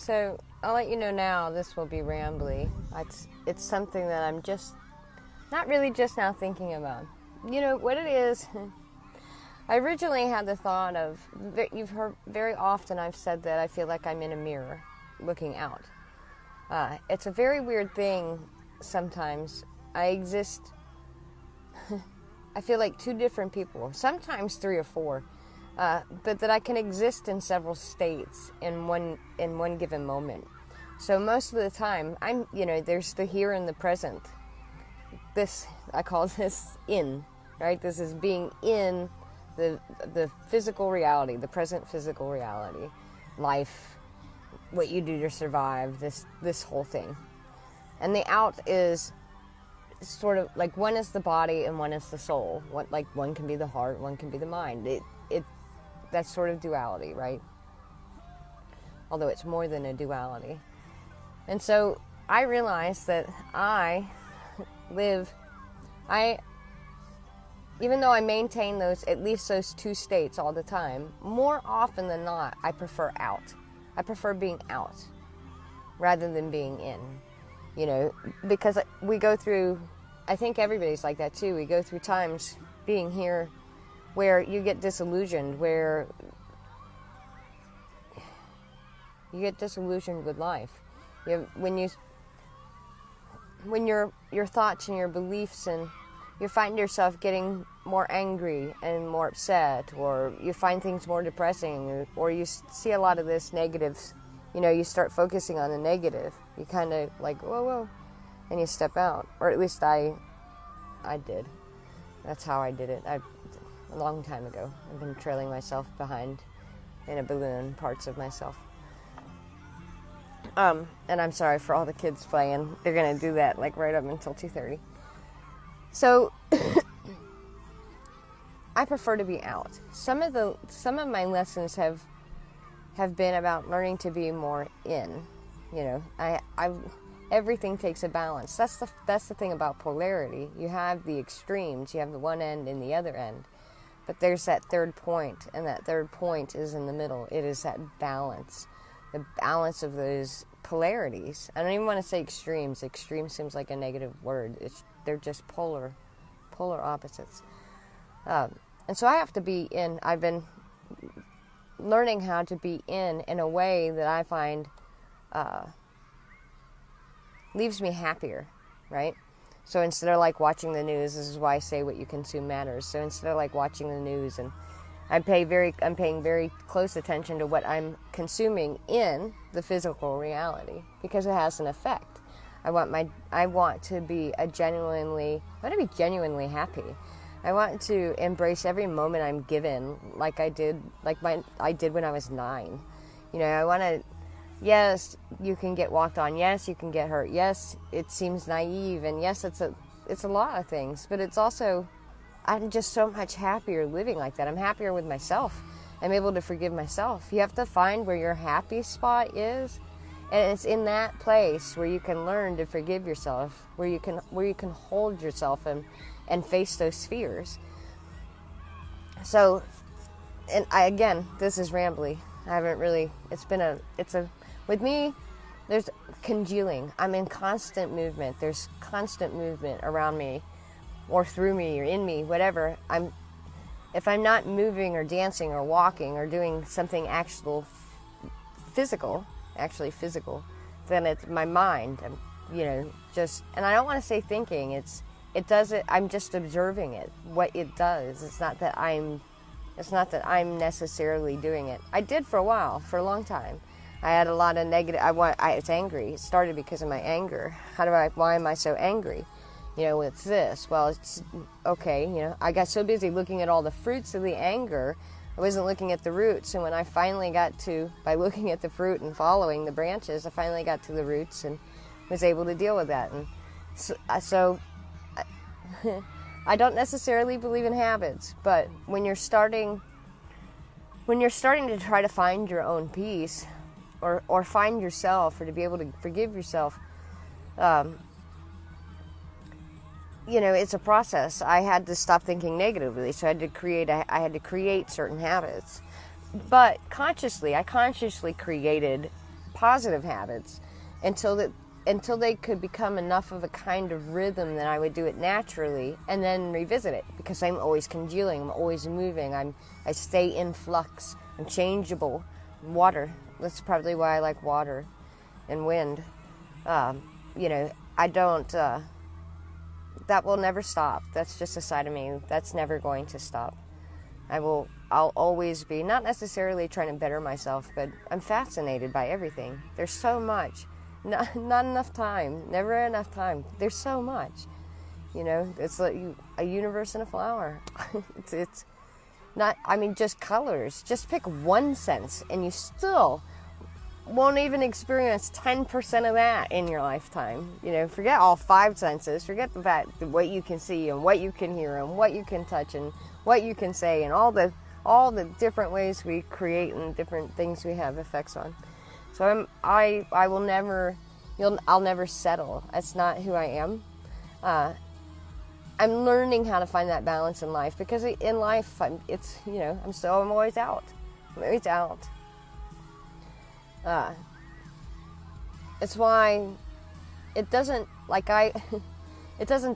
So I'll let you know now, this will be rambly. It's something that I'm just, not really just now thinking about. You know, what it is, I originally had the thought of, you've heard, very often I've said that I feel like I'm in a mirror looking out. It's a very weird thing sometimes. I exist, I feel like two different people, sometimes three or four. But that I can exist in several states in one given moment. So most of the time, there's the here and the present. This, I call this in, right? This is being in the physical reality, the present physical reality, life, what you do to survive, this whole thing. And the out is sort of like, one is the body and one is the soul. One can be the heart, one can be the mind. That's sort of duality, right? Although it's more than a duality. And so I realized that even though I maintain at least those two states all the time, more often than not, I prefer out. I prefer being out rather than being in, because we go through, I think everybody's like that too, we go through times being here where you get disillusioned, where you get disillusioned with life. When your thoughts and your beliefs, and you find yourself getting more angry and more upset, or you find things more depressing, or you see a lot of this negative, you start focusing on the negative. You kind of like, whoa, and you step out. Or at least I did. That's how I did it. A long time ago. I've been trailing myself behind in a balloon, parts of myself. And I'm sorry for all the kids playing. They're going to do that right up until 2:30. So I prefer to be out. Some of my lessons have been about learning to be more in. Everything takes a balance. That's the thing about polarity. You have the extremes. You have the one end and the other end. But there's that third point, and that third point is in the middle. It is that balance, the balance of those polarities. I don't even want to say extremes. Extreme seems like a negative word. They're just polar opposites. And so I have to be in. I've been learning how to be in a way that I find leaves me happier, right? So instead of watching the news, this is why I say what you consume matters. So instead of watching the news, and I'm paying very close attention to what I'm consuming in the physical reality, because it has an effect. I want to be genuinely happy. I want to embrace every moment I'm given, like I did when I was 9. I want to. Yes, you can get walked on. Yes, you can get hurt. Yes, it seems naive, and yes, it's a lot of things. But it's also, I'm just so much happier living like that. I'm happier with myself. I'm able to forgive myself. You have to find where your happy spot is, and it's in that place where you can learn to forgive yourself, where you can hold yourself and face those fears. So, and this is rambly. I haven't really. With me, there's congealing. I'm in constant movement. There's constant movement around me, or through me, or in me, whatever. If I'm not moving or dancing or walking or doing something actually physical, then it's my mind. And I don't want to say thinking. It does it. I'm just observing it. What it does. It's not that I'm necessarily doing it. I did for a long time. I had a lot of negative. I was angry. It started because of my anger. Why am I so angry? It's this. Well, it's okay. I got so busy looking at all the fruits of the anger, I wasn't looking at the roots. And when I finally by looking at the fruit and following the branches, I finally got to the roots and was able to deal with that. And so I don't necessarily believe in habits, but when you're starting to try to find your own peace, or find yourself, or to be able to forgive yourself, it's a process. I had to stop thinking negatively, so I had to create certain habits. But I consciously created positive habits until they could become enough of a kind of rhythm that I would do it naturally and then revisit it, because I'm always congealing, I'm always moving, I stay in flux, I'm changeable. Water, that's probably why I like water and wind. I don't, that will never stop. That's just a side of me that's never going to stop. I'll always be, not necessarily trying to better myself, but I'm fascinated by everything. There's so much. Not enough time. Never enough time. There's so much. It's like a universe in a flower. it's not, just colors. Just pick one sense, and you still won't even experience 10% of that in your lifetime. Forget all 5 senses. Forget the fact that what you can see and what you can hear and what you can touch and what you can say and all the different ways we create and different things we have effects on. So I will never, I'll never settle. That's not who I am. I'm learning how to find that balance in life, because in life, I'm always out. I'm always out. It's why it doesn't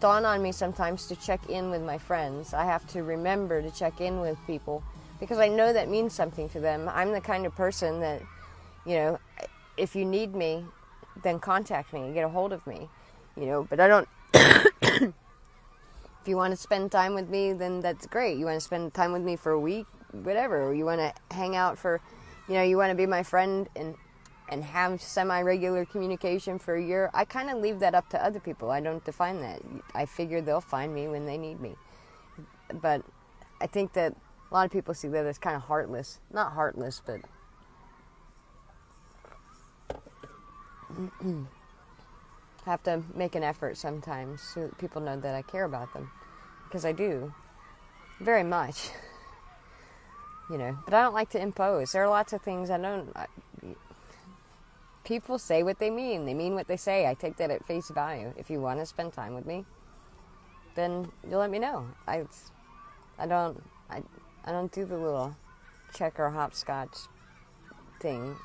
dawn on me sometimes to check in with my friends. I have to remember to check in with people, because I know that means something to them. I'm the kind of person that, if you need me, then contact me, get a hold of me, but I don't, if you want to spend time with me, then that's great. You want to spend time with me for a week, whatever, or you want to hang out for, you want to be my friend and have semi-regular communication for a year, I kind of leave that up to other people. I don't define that. I figure they'll find me when they need me. But I think that a lot of people see that as kind of heartless. Not heartless, but have to make an effort sometimes so that people know that I care about them. Because I do. Very much. But I don't like to impose. There are lots of things people say what they mean. They mean what they say. I take that at face value. If you want to spend time with me, then you'll let me know. I don't do the little checker hopscotch thing,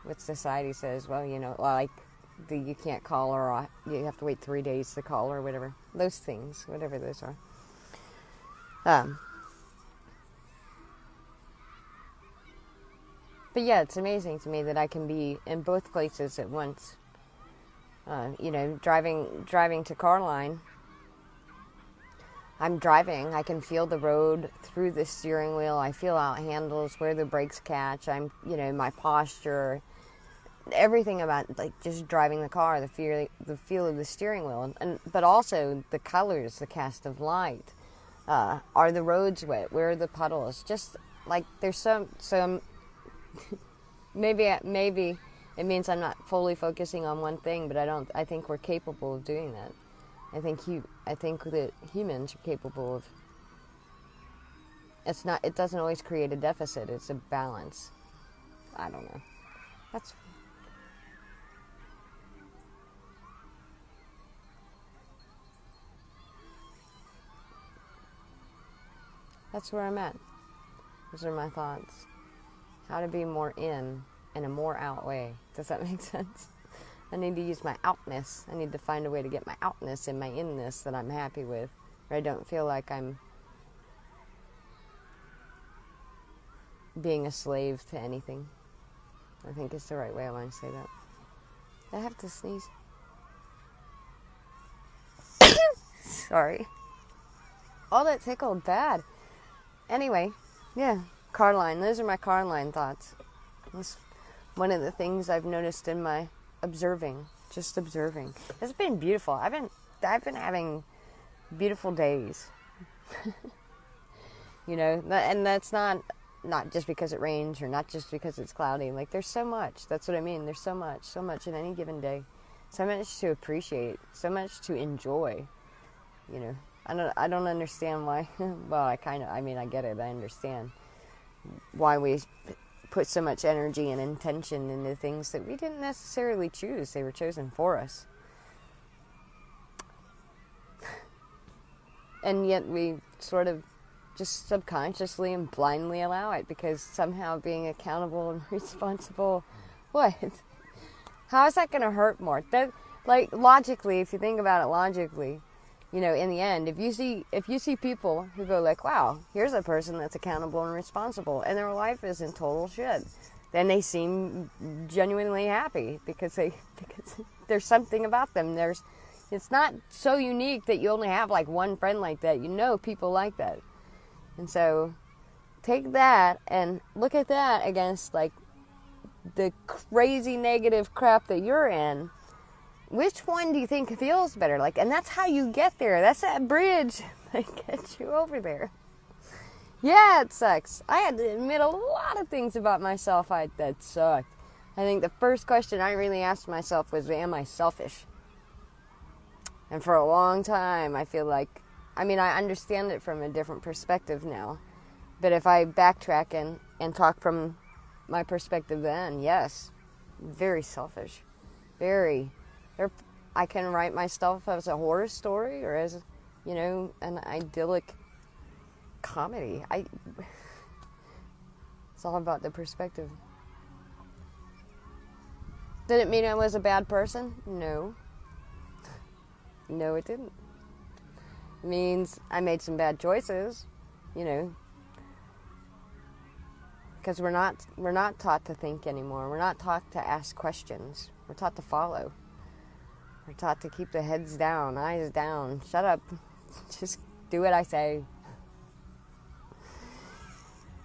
what society says. Well, you can't call, or you have to wait 3 days to call, or whatever. Those things, whatever those are. But yeah, it's amazing to me that I can be in both places at once. Driving to Carline, I'm driving. I can feel the road through the steering wheel. I feel out handles, where the brakes catch. My posture, everything about just driving the car, the feel of the steering wheel, but also the colors, the cast of light. Are the roads wet? Where are the puddles? Just there's some. Maybe it means I'm not fully focusing on one thing, but I think we're capable of doing that. I think that humans are capable of. It doesn't always create a deficit. It's a balance. I don't know. That's where I'm at. Those are my thoughts. How to be more in a more out way. Does that make sense? I need to use my outness. I need to find a way to get my outness and my inness that I'm happy with, where I don't feel like I'm being a slave to anything. I think it's the right way I want to say that. I have to sneeze. Sorry. Oh, that tickled bad. Anyway, yeah. Carline. Those are my Carline thoughts. That's one of the things I've noticed in my observing. Just observing. It's been beautiful. I've been having beautiful days. And that's not just because it rains, or not just because it's cloudy. There's so much. That's what I mean. There's so much in any given day. So much to appreciate. So much to enjoy. I don't understand why. Well, I get it. I understand why we put so much energy and intention into things that we didn't necessarily choose. They were chosen for us. And yet we sort of just subconsciously and blindly allow it, because somehow being accountable and responsible, what? How is that going to hurt more? That, like, logically, if you think about it logically, you know, in the end, if you see people who go like, wow, here's a person that's accountable and responsible, and their life is in total shit, then they seem genuinely happy because there's something about them. It's not so unique that you only have like one friend like that. You know people like that. And so take that and look at that against like the crazy negative crap that you're in. Which one do you think feels better? Like, and that's how you get there. That's that bridge that gets you over there. Yeah, it sucks. I had to admit a lot of things about myself that sucked. I think the first question I really asked myself was, am I selfish? And for a long time, I feel like, I mean, I understand it from a different perspective now. But if I backtrack and talk from my perspective then, yes, very selfish. Very. I can write myself as a horror story or as, you know, an idyllic comedy. It's all about the perspective. Did it mean I was a bad person? No. No, it didn't. It means I made some bad choices, you know, because we're not taught to think anymore. We're not taught to ask questions. We're taught to follow. We're taught to keep the heads down, eyes down. Shut up. Just do what I say.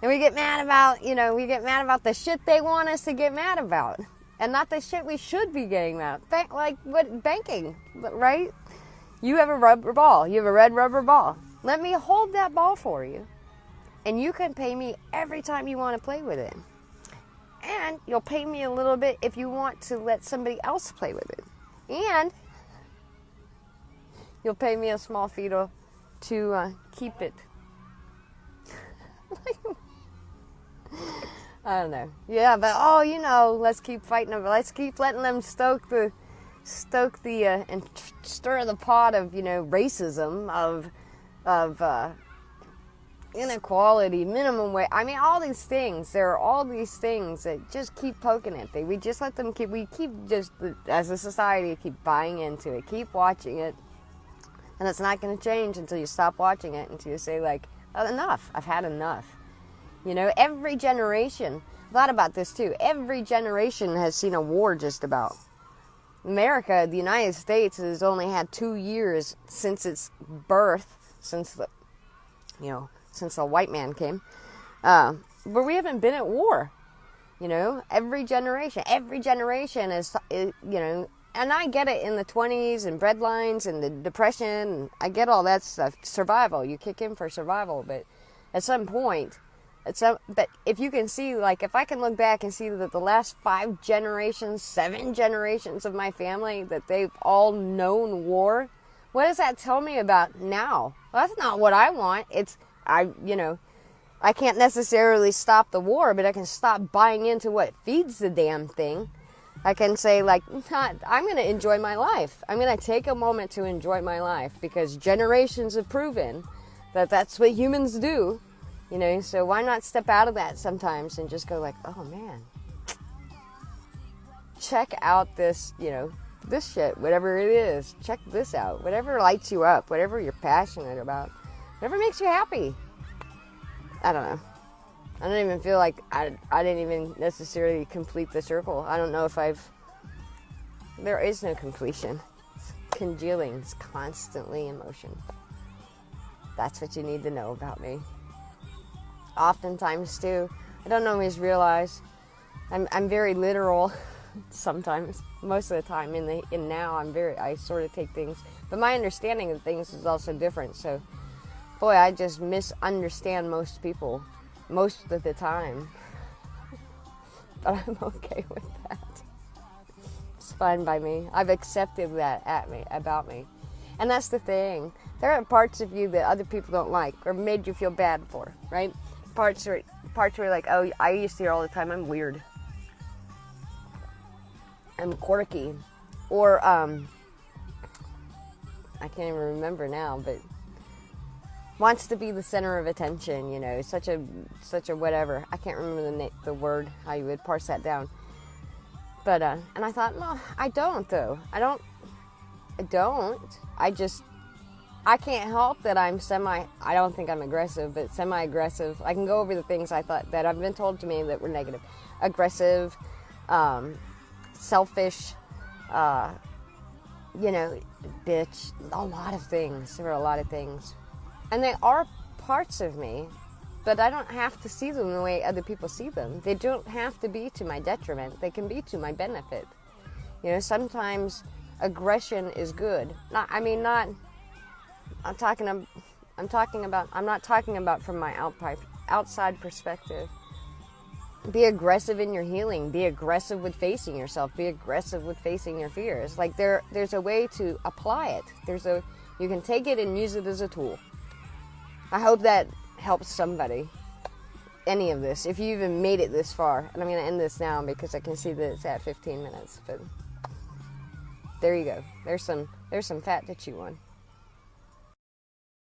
And we get mad about, you know, the shit they want us to get mad about. And not the shit we should be getting mad at. Like, what, banking, right? You have a rubber ball. You have a red rubber ball. Let me hold that ball for you. And you can pay me every time you want to play with it. And you'll pay me a little bit if you want to let somebody else play with it. And you'll pay me a small fee to keep it. I don't know. Yeah, but you know, let's keep fighting them. Let's keep letting them stoke the and stir the pot of, you know, racism, of inequality, minimum wage. I mean, all these things. There are all these things that just keep poking at things. We just let them keep. We keep just, as a society, keep buying into it, keep watching it, and it's not going to change until you stop watching it. Until you say like, oh, enough. I've had enough. You know, every generation. I thought about this too. Every generation has seen a war just about. America, the United States, has only had 2 years since its birth, since the white man came, but we haven't been at war. You know, every generation is, you know, and I get it in the 20s and breadlines and the Depression. I get all that stuff. Survival, you kick in for survival, but at some point. But if you can see, like, if I can look back and see that the last 5 generations, 7 generations of my family, that they've all known war, what does that tell me about now? Well, that's not what I want. I can't necessarily stop the war, but I can stop buying into what feeds the damn thing. I can say, like, I'm going to enjoy my life. I'm going to take a moment to enjoy my life, because generations have proven that that's what humans do. You know, so why not step out of that sometimes and just go like, oh man, check out this, you know, this shit, whatever it is. Check this out. Whatever lights you up, whatever you're passionate about, whatever makes you happy. I don't know. I don't even feel like I didn't even necessarily complete the circle. I don't know if there is no completion. It's congealing. It's constantly in motion. That's what you need to know about me. Oftentimes too, I don't always realize I'm very literal sometimes. Most of the time in now I sort of take things, but my understanding of things is also different. So boy, I just misunderstand most people most of the time. But I'm okay with that. It's fine by me. I've accepted that about me. And that's the thing. There are parts of you that other people don't like or made you feel bad for, right? Parts where you're like, oh, I used to hear all the time, I'm weird. I'm quirky. Or, I can't even remember now, but wants to be the center of attention, you know, such a whatever. I can't remember the word, how you would parse that down. But, and I thought, no, I don't, though. I don't. I can't help that I'm I don't think I'm aggressive, but semi-aggressive. I can go over the things I thought that have been told to me that were negative. Aggressive, selfish, you know, bitch, a lot of things. There were a lot of things. And they are parts of me, but I don't have to see them the way other people see them. They don't have to be to my detriment. They can be to my benefit. You know, sometimes aggression is good. I'm not talking about from my outside perspective. Be aggressive in your healing. Be aggressive with facing yourself. Be aggressive with facing your fears. Like there's a way to apply it. You can take it and use it as a tool. I hope that helps somebody. Any of this, if you even made it this far, and I'm going to end this now because I can see that it's at 15 minutes. But there you go. There's some fat to chew on.